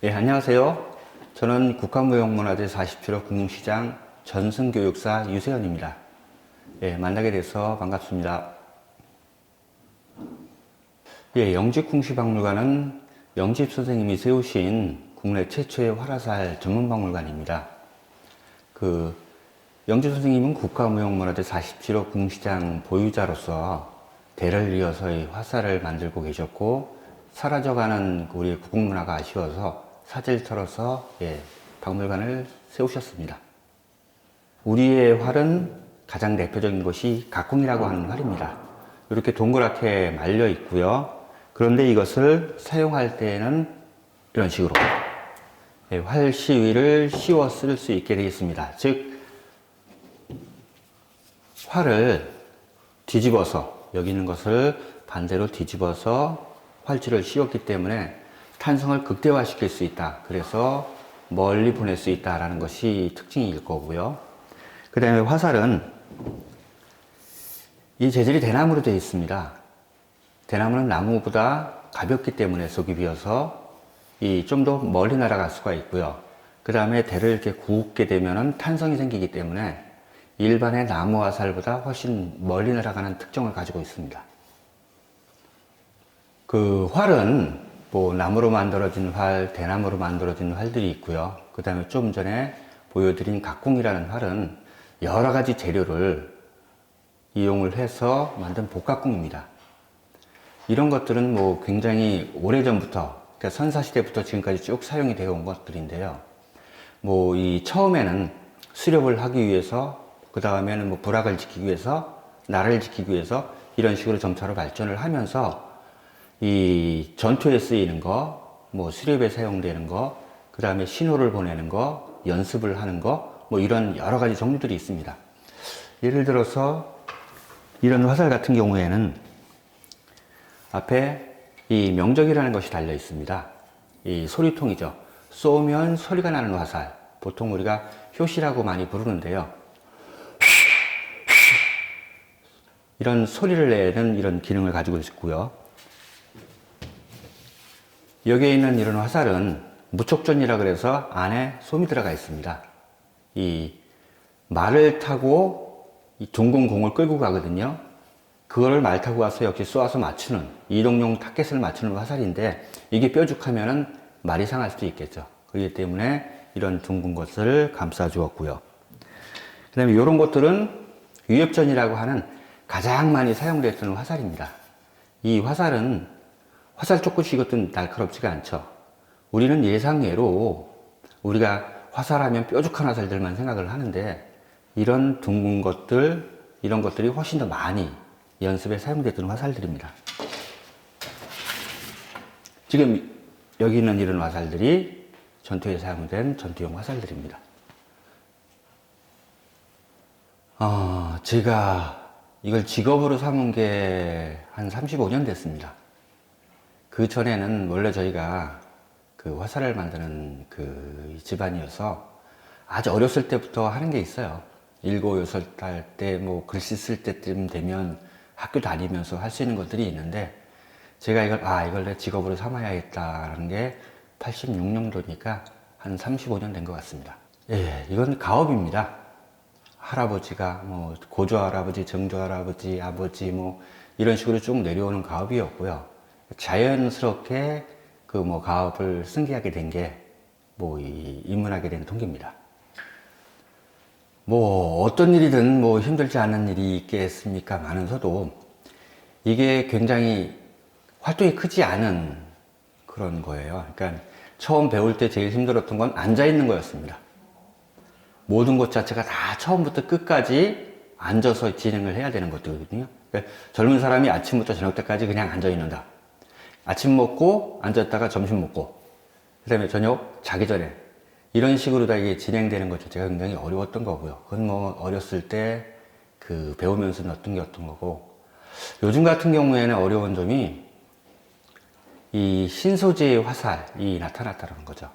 예, 안녕하세요. 저는 국가무형문화재 47호 궁시장 전승교육사 유세현입니다. 예, 만나게 돼서 반갑습니다. 예, 영집궁시박물관은 영집 선생님이 세우신 국내 최초의 화라살 전문박물관입니다. 영집 선생님은 국가무형문화재 47호 궁시장 보유자로서 대를 이어서의 화살을 만들고 계셨고, 사라져가는 우리 국문화가 아쉬워서 사지를 털어서 박물관을 세우셨습니다. 우리의 활은 가장 대표적인 것이 각궁이라고 하는 활입니다. 이렇게 동그랗게 말려 있고요. 그런데 이것을 사용할 때에는 이런 식으로 활 시위를 씌워 쓸 수 있게 되어 있습니다. 즉, 활을 뒤집어서, 여기 있는 것을 반대로 뒤집어서 활질을 씌웠기 때문에 탄성을 극대화시킬 수 있다. 그래서 멀리 보낼 수 있다라는 것이 특징일 거고요. 그 다음에 화살은 이 재질이 대나무로 되어 있습니다. 대나무는 나무보다 가볍기 때문에 속이 비어서 좀 더 멀리 날아갈 수가 있고요. 그 다음에 대를 이렇게 굽게 되면은 탄성이 생기기 때문에 일반의 나무 화살보다 훨씬 멀리 날아가는 특징을 가지고 있습니다. 그 활은 나무로 만들어진 활, 대나무로 만들어진 활들이 있고요. 그 다음에 좀 전에 보여드린 각궁이라는 활은 여러 가지 재료를 이용을 해서 만든 복각궁입니다. 이런 것들은 굉장히 오래전부터, 그러니까 선사시대부터 지금까지 쭉 사용이 되어 온 것들인데요. 처음에는 수렵을 하기 위해서, 그 다음에는 부락을 지키기 위해서, 나라를 지키기 위해서 이런 식으로 점차로 발전을 하면서 이 전투에 쓰이는 거, 수렵에 사용되는 거, 그 다음에 신호를 보내는 거, 연습을 하는 거, 이런 여러 가지 종류들이 있습니다. 예를 들어서 이런 화살 같은 경우에는 앞에 이 명적이라는 것이 달려 있습니다. 이 소리통이죠. 쏘면 소리가 나는 화살. 보통 우리가 효시라고 많이 부르는데요. 이런 소리를 내는 이런 기능을 가지고 있고요. 여기에 있는 이런 화살은 무촉전이라 그래서 안에 솜이 들어가 있습니다. 이 말을 타고 이 둥근 공을 끌고 가거든요. 그거를 말 타고 와서 역시 쏘아서 맞추는, 이동용 타켓을 맞추는 화살인데, 이게 뾰족하면은 말이 상할 수도 있겠죠. 그렇기 때문에 이런 둥근 것을 감싸 주었고요. 그 다음에 이런 것들은 위협전이라고 하는 가장 많이 사용됐던 화살입니다. 이 화살은 화살 쫓듯이 이것도 날카롭지가 않죠. 우리는 예상외로 우리가 화살하면 뾰족한 화살들만 생각을 하는데, 이런 둥근 것들, 이런 것들이 훨씬 더 많이 연습에 사용됐던 화살들입니다. 지금 여기 있는 이런 화살들이 전투에 사용된 전투용 화살들입니다. 제가 이걸 직업으로 삼은 게 한 35년 됐습니다. 그 전에는 원래 저희가 그 화살을 만드는 그 집안이어서 아주 어렸을 때부터 하는 게 있어요. 7, 6살 때 글씨 쓸 때쯤 되면 학교 다니면서 할 수 있는 것들이 있는데, 제가 이걸 내 직업으로 삼아야겠다라는 게 86년도니까 한 35년 된 것 같습니다. 예, 이건 가업입니다. 할아버지가 고조 할아버지, 정조 할아버지, 아버지 이런 식으로 쭉 내려오는 가업이었고요. 자연스럽게 가업을 승계하게 된 게 입문하게 된 동기입니다. 어떤 일이든 힘들지 않은 일이 있겠습니까? 많은서도 이게 굉장히 활동이 크지 않은 그런 거예요. 그러니까 처음 배울 때 제일 힘들었던 건 앉아 있는 거였습니다. 모든 것 자체가 다 처음부터 끝까지 앉아서 진행을 해야 되는 것들이거든요. 그러니까 젊은 사람이 아침부터 저녁 때까지 그냥 앉아 있는다. 아침 먹고 앉았다가 점심 먹고, 그 다음에 저녁 자기 전에, 이런 식으로 다 이게 진행되는 것 자체가 굉장히 어려웠던 거고요. 그건 어렸을 때 배우면서 어떤 거고, 요즘 같은 경우에는 어려운 점이 이 신소재의 화살이 나타났다는 거죠.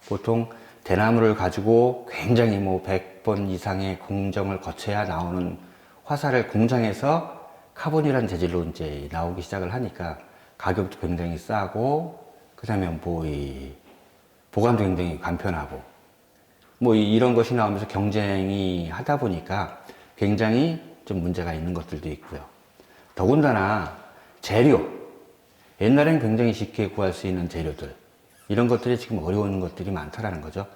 보통 대나무를 가지고 굉장히 100번 이상의 공정을 거쳐야 나오는 화살을 공장에서 카본이라는 재질로 이제 나오기 시작을 하니까 가격도 굉장히 싸고, 그 다음에 보관도 굉장히 간편하고 뭐 이런 것이 나오면서 경쟁이 하다 보니까 굉장히 좀 문제가 있는 것들도 있고요. 더군다나 재료, 옛날엔 굉장히 쉽게 구할 수 있는 재료들, 이런 것들이 지금 어려운 것들이 많다라는 거죠.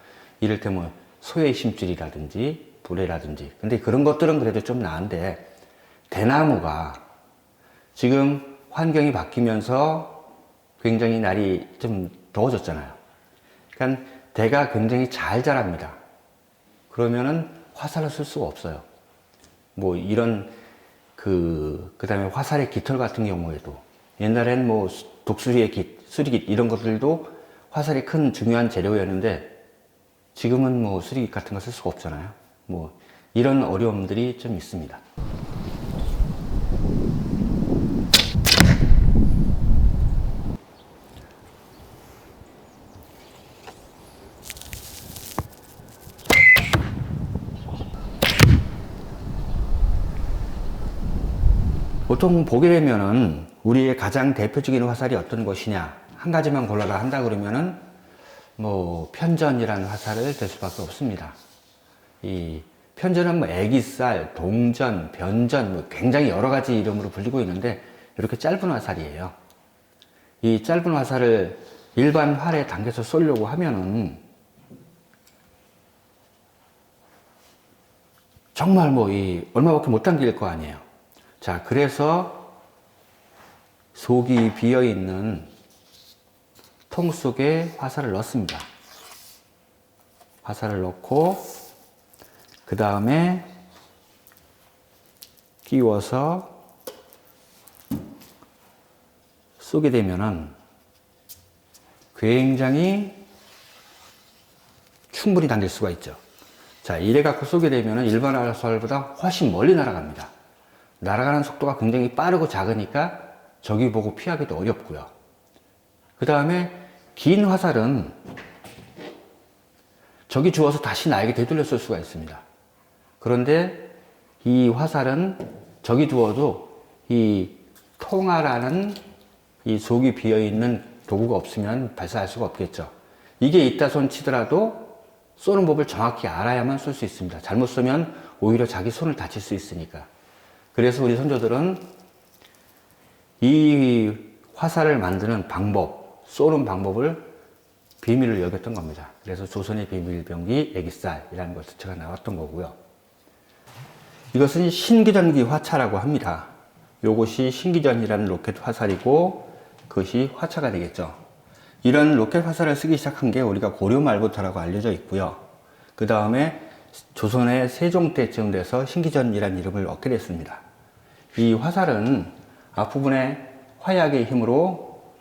이를테면 소의 심줄이라든지 불에라든지. 근데 그런 것들은 그래도 좀 나은데, 대나무가 지금 환경이 바뀌면서 굉장히 날이 좀 더워졌잖아요. 그러니까 대가 굉장히 잘 자랍니다. 그러면은 화살을 쓸 수가 없어요. 뭐 이런 그다음에 화살의 깃털 같은 경우에도 옛날엔 뭐 독수리의 깃, 수리깃 이런 것들도 화살이 큰 중요한 재료였는데 지금은 뭐 수리깃 같은 거 쓸 수가 없잖아요. 뭐 이런 어려움들이 좀 있습니다. 보통 보게 되면은 우리의 가장 대표적인 화살이 어떤 것이냐 한 가지만 골라라 한다 그러면은 뭐 편전이라는 화살을 댈 수밖에 없습니다. 이 편전은 뭐 애기살, 동전, 변전 뭐 굉장히 여러 가지 이름으로 불리고 있는데 이렇게 짧은 화살이에요. 이 짧은 화살을 일반 활에 당겨서 쏘려고 하면은 정말 뭐 얼마밖에 못 당길 거 아니에요. 자, 그래서 속이 비어 있는 통 속에 화살을 넣습니다. 화살을 넣고 그 다음에 끼워서 쏘게 되면은 굉장히 충분히 당길 수가 있죠. 자, 이래 갖고 쏘게 되면은 일반 화살보다 훨씬 멀리 날아갑니다. 날아가는 속도가 굉장히 빠르고 작으니까 적이 보고 피하기도 어렵고요. 그 다음에 긴 화살은 적이 주워서 다시 나에게 되돌려 쏠 수가 있습니다. 그런데 이 화살은 적이 두어도 이 통화라는 이 속이 비어있는 도구가 없으면 발사할 수가 없겠죠. 이게 있다 손 치더라도 쏘는 법을 정확히 알아야만 쏠 수 있습니다. 잘못 쏘면 오히려 자기 손을 다칠 수 있으니까. 그래서 우리 선조들은 이 화살을 만드는 방법, 쏘는 방법을 비밀을 여겼던 겁니다. 그래서 조선의 비밀병기 애기살이라는 걸 제가 나왔던 거고요. 이것은 신기전기 화차라고 합니다. 요것이 신기전이라는 로켓 화살이고 그것이 화차가 되겠죠. 이런 로켓 화살을 쓰기 시작한 게 우리가 고려 말부터라고 알려져 있고요. 그 다음에 조선의 세종 때쯤 돼서 신기전이라는 이름을 얻게 됐습니다. 이 화살은 앞부분에 화약의 힘으로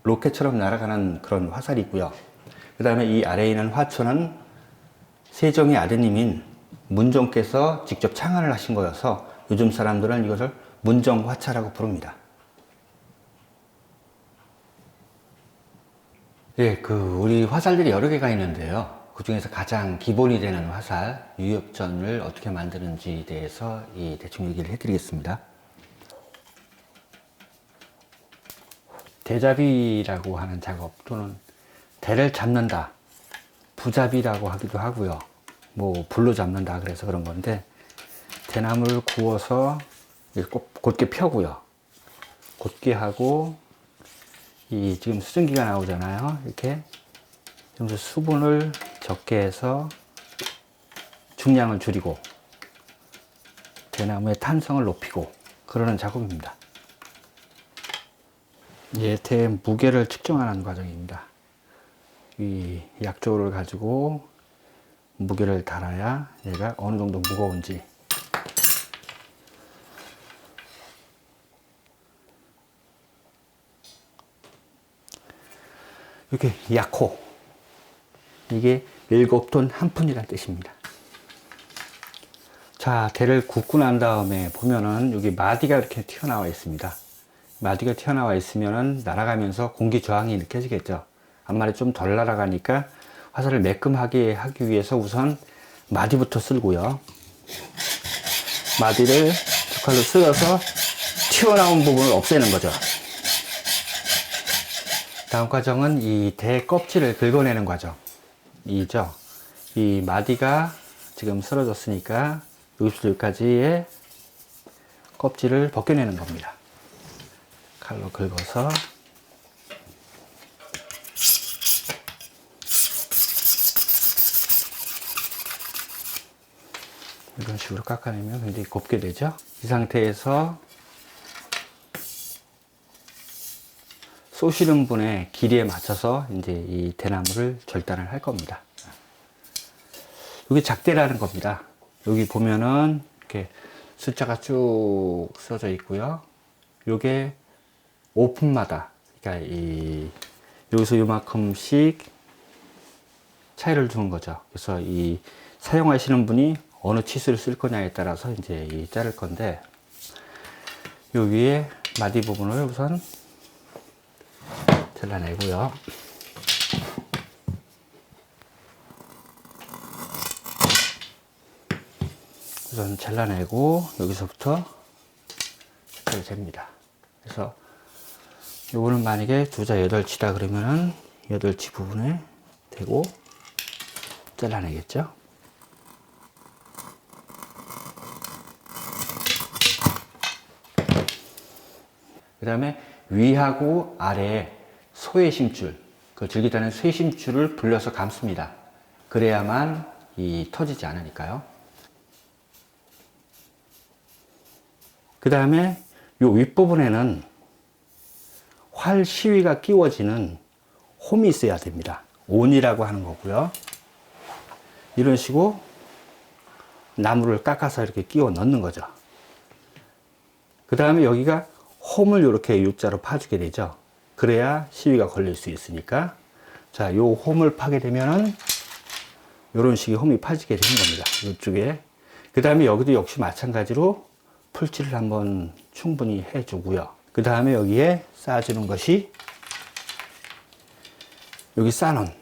로켓처럼 날아가는 그런 화살이고요. 그 다음에 이 아래에 있는 화초는 세종의 아드님인 문종께서 직접 창안을 하신 거여서 요즘 사람들은 이것을 문종화차라고 부릅니다. 예, 우리 화살들이 여러 개가 있는데요. 그 중에서 가장 기본이 되는 화살, 유엽전을 어떻게 만드는지에 대해서 대충 얘기를 해드리겠습니다. 대잡이라고 하는 작업 또는 대를 잡는다, 부잡이라고 하기도 하고요. 뭐 불로 잡는다 그래서 그런 건데 대나무를 구워서 곧게 펴고요. 곧게 하고 지금 수증기가 나오잖아요. 이렇게 좀 더 수분을 적게 해서 중량을 줄이고 대나무의 탄성을 높이고 그러는 작업입니다. 대 무게를 측정하는 과정입니다. 이 약조를 가지고 무게를 달아야 얘가 어느 정도 무거운지. 이렇게 약호, 이게 7톤 1푼이라는 뜻입니다. 자, 대를 굽고 난 다음에 보면은 여기 마디가 이렇게 튀어나와 있습니다. 마디가 튀어나와 있으면은 날아가면서 공기 저항이 느껴지겠죠. 앞말이 좀 덜 날아가니까 화살을 매끈하게 하기 위해서 우선 마디부터 쓸고요. 마디를 두 칼로 쓸어서 튀어나온 부분을 없애는 거죠. 다음 과정은 이 대 껍질을 긁어내는 과정이죠. 이 마디가 지금 쓰러졌으니까 여기까지의 껍질을 벗겨내는 겁니다. 칼로 긁어서 이런 식으로 깎아내면 굉장히 곱게 되죠. 이 상태에서 쏘시는 분의 길이에 맞춰서 이제 이 대나무를 절단을 할 겁니다. 이게 작대라는 겁니다. 여기 보면은 이렇게 숫자가 쭉 써져 있고요. 요게 5푼마다, 그러니까 여기서 요만큼씩 차이를 두는 거죠. 그래서 이 사용하시는 분이 어느 치수를 쓸 거냐에 따라서 이제 자를 건데, 요 위에 마디 부분을 우선 잘라내고요. 우선 잘라내고 여기서부터 잘 잽니다. 그래서 요거는 만약에 두자 8치다 그러면은 8치 부분에 대고 잘라내겠죠. 그 다음에 위하고 아래에 소외심줄, 그 줄기다는 쇠심줄을 불려서 감습니다. 그래야만 터지지 않으니까요. 그 다음에 요 윗부분에는 활 시위가 끼워지는 홈이 있어야 됩니다. 온이라고 하는 거고요. 이런 식으로 나무를 깎아서 이렇게 끼워 넣는 거죠. 그 다음에 여기가 홈을 이렇게 U자로 파주게 되죠. 그래야 시위가 걸릴 수 있으니까. 자, 요 홈을 파게 되면은 이런 식의 홈이 파지게 되는 겁니다. 이쪽에. 그 다음에 여기도 역시 마찬가지로 풀칠을 한번 충분히 해주고요. 그 다음에 여기에 쌓아주는 것이 여기 쌓아놓은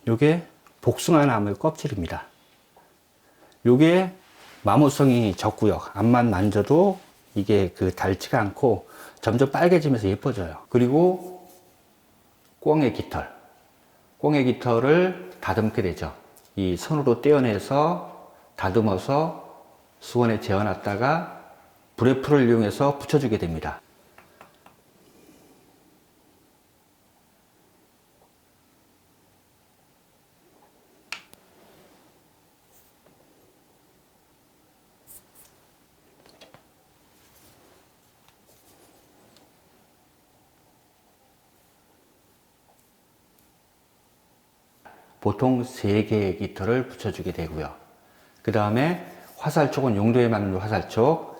요게 복숭아 나물 껍질입니다. 요게 마모성이 적고요. 앞만 만져도 이게 닳지가 않고 점점 빨개지면서 예뻐져요. 그리고 꿩의 깃털. 꿩의 깃털을 다듬게 되죠. 이 손으로 떼어내서 다듬어서 수건에 재워놨다가 불의 풀을 이용해서 붙여주게 됩니다. 보통 3개의 깃털을 붙여주게 되고요. 그 다음에 화살촉은 용도에 맞는 화살촉,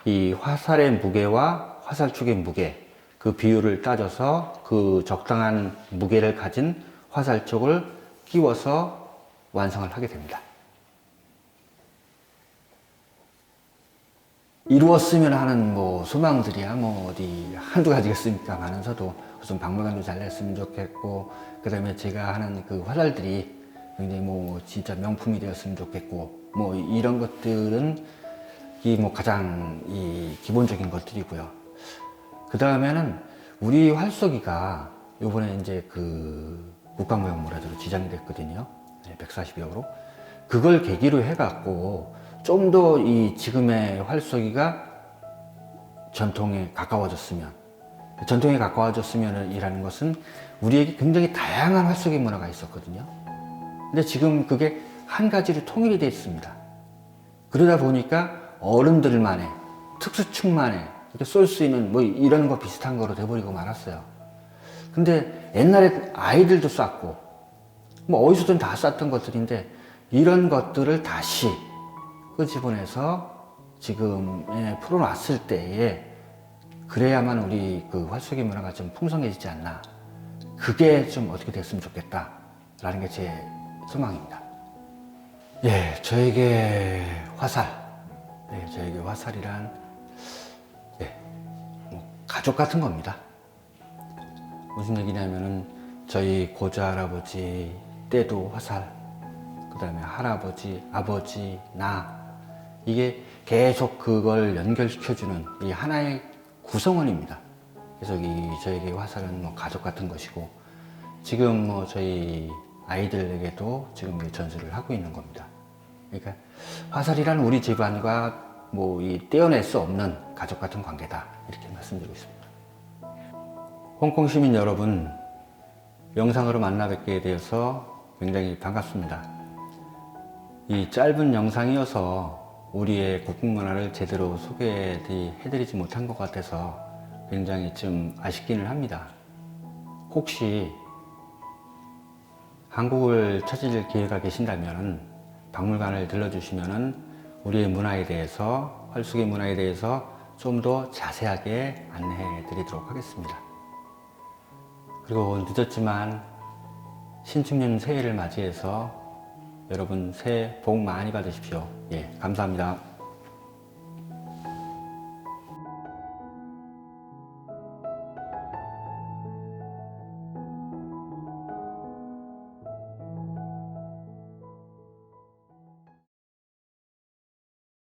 이 화살의 무게와 화살촉의 무게, 그 비율을 따져서 그 적당한 무게를 가진 화살촉을 끼워서 완성을 하게 됩니다. 이루었으면 하는 소망들이야 어디 한두 가지겠습니까? 많은서도 무슨 박물관도 잘 냈으면 좋겠고, 그 다음에 제가 하는 그 화살들이 굉장히 진짜 명품이 되었으면 좋겠고, 이런 것들은 가장 기본적인 것들이고요. 그 다음에는 우리 활쏘기가 요번에 이제 국가무형문화재로 지정이 됐거든요. 140여호로. 그걸 계기로 해갖고 좀 더 지금의 활쏘기가 전통에 가까워졌으면, 전통에 가까워졌으면 이라는 것은 우리에게 굉장히 다양한 활쏘기 문화가 있었거든요. 근데 지금 그게 한 가지로 통일이 되어 있습니다. 그러다 보니까 어른들만의, 특수층만의 이렇게 쏠 수 있는 이런 거 비슷한 거로 돼버리고 말았어요. 근데 옛날에 아이들도 쐈고 어디서든 다 쐈던 것들인데, 이런 것들을 다시 끄집어내서 지금에 풀어놨을 때에 그래야만 우리 활쏘기 문화가 좀 풍성해지지 않나. 그게 좀 어떻게 됐으면 좋겠다 라는 게 제 소망입니다. 예, 저에게 화살. 저에게 화살이란 가족 같은 겁니다. 무슨 얘기냐면은 저희 고조할아버지 때도 화살, 그 다음에 할아버지, 아버지, 나, 이게 계속 그걸 연결시켜주는 이 하나의 구성원입니다. 계속 저에게 화살은 뭐 가족 같은 것이고, 지금 뭐 저희 아이들에게도 지금 전수를 하고 있는 겁니다. 그러니까 화살이란 우리 집안과 뭐 떼어낼 수 없는 가족 같은 관계다, 이렇게 말씀드리고 있습니다. 홍콩 시민 여러분, 영상으로 만나 뵙게 되어서 굉장히 반갑습니다. 이 짧은 영상이어서 우리의 국뽕 문화를 제대로 소개해드리지 못한 것 같아서 굉장히 좀 아쉽기는 합니다. 혹시 한국을 찾으실 기회가 계신다면 박물관을 들러주시면 우리의 문화에 대해서, 활수기 문화에 대해서 좀 더 자세하게 안내해 드리도록 하겠습니다. 그리고 늦었지만 신축년 새해를 맞이해서 여러분 새해 복 많이 받으십시오. 예, 감사합니다.